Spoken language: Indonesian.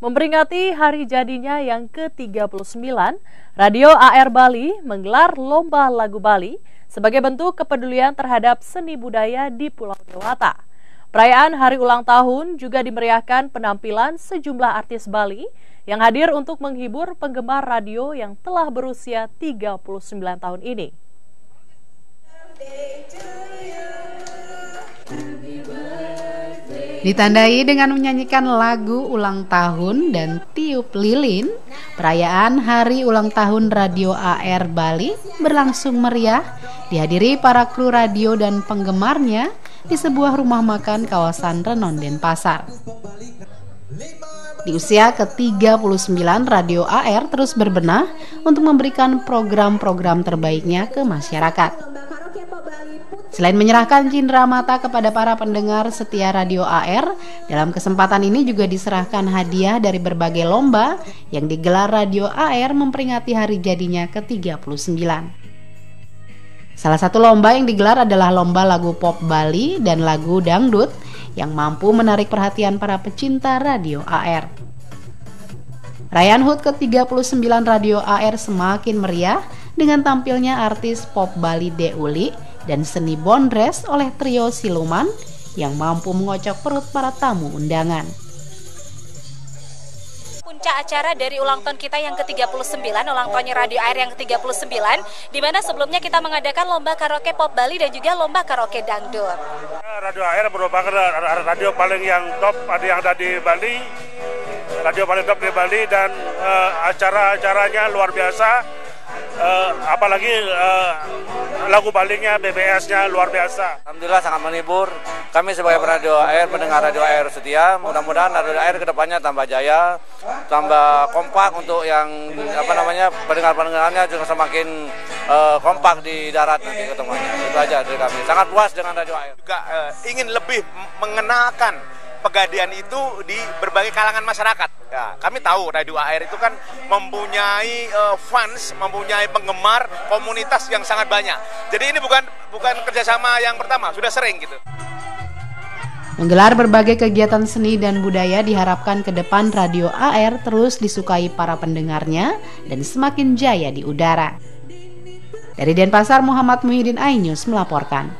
Memperingati hari jadinya yang ke-39, Radio AR Bali menggelar Lomba Lagu Bali sebagai bentuk kepedulian terhadap seni budaya di Pulau Dewata. Perayaan hari ulang tahun juga dimeriahkan penampilan sejumlah artis Bali yang hadir untuk menghibur penggemar radio yang telah berusia 39 tahun ini. Ditandai dengan menyanyikan lagu ulang tahun dan tiup lilin, perayaan hari ulang tahun Radio AR Bali berlangsung meriah, dihadiri para kru radio dan penggemarnya di sebuah rumah makan kawasan Renon Denpasar. Di usia ke-39, Radio AR terus berbenah untuk memberikan program-program terbaiknya ke masyarakat. Selain menyerahkan cindera mata kepada para pendengar setia Radio AR, dalam kesempatan ini juga diserahkan hadiah dari berbagai lomba yang digelar Radio AR memperingati hari jadinya ke-39. Salah satu lomba yang digelar adalah lomba lagu pop Bali dan lagu dangdut yang mampu menarik perhatian para pecinta Radio AR. Perayaan HUT ke-39 Radio AR semakin meriah dengan tampilnya artis pop Bali Deuli dan seni bondres oleh trio siluman yang mampu mengocok perut para tamu undangan. Puncak acara dari ulang tahun kita yang ke-39, ulang tahunnya Radio AR yang ke-39, di mana sebelumnya kita mengadakan lomba karaoke pop Bali dan juga lomba karaoke dangdut. Radio AR merupakan radio paling yang top yang ada di Bali, radio paling top di Bali, dan acara-acaranya luar biasa. Apalagi lagu Balinya, BBS-nya luar biasa. Alhamdulillah sangat menghibur. Kami sebagai Radio AR, pendengar Radio AR setia, mudah-mudahan Radio AR kedepannya tambah jaya, tambah kompak untuk yang pendengar-pendengarnya juga semakin kompak di darat nanti ketemunya. Itu aja dari kami. Sangat puas dengan Radio AR. Juga ingin lebih mengenalkan Pegadian itu di berbagai kalangan masyarakat. Ya, kami tahu Radio AR itu kan mempunyai fans, mempunyai penggemar, komunitas yang sangat banyak. Jadi ini bukan kerjasama yang pertama, sudah sering gitu. Menggelar berbagai kegiatan seni dan budaya diharapkan ke depan Radio AR terus disukai para pendengarnya dan semakin jaya di udara. Dari Denpasar, Muhammad Muhyiddin, iNews melaporkan.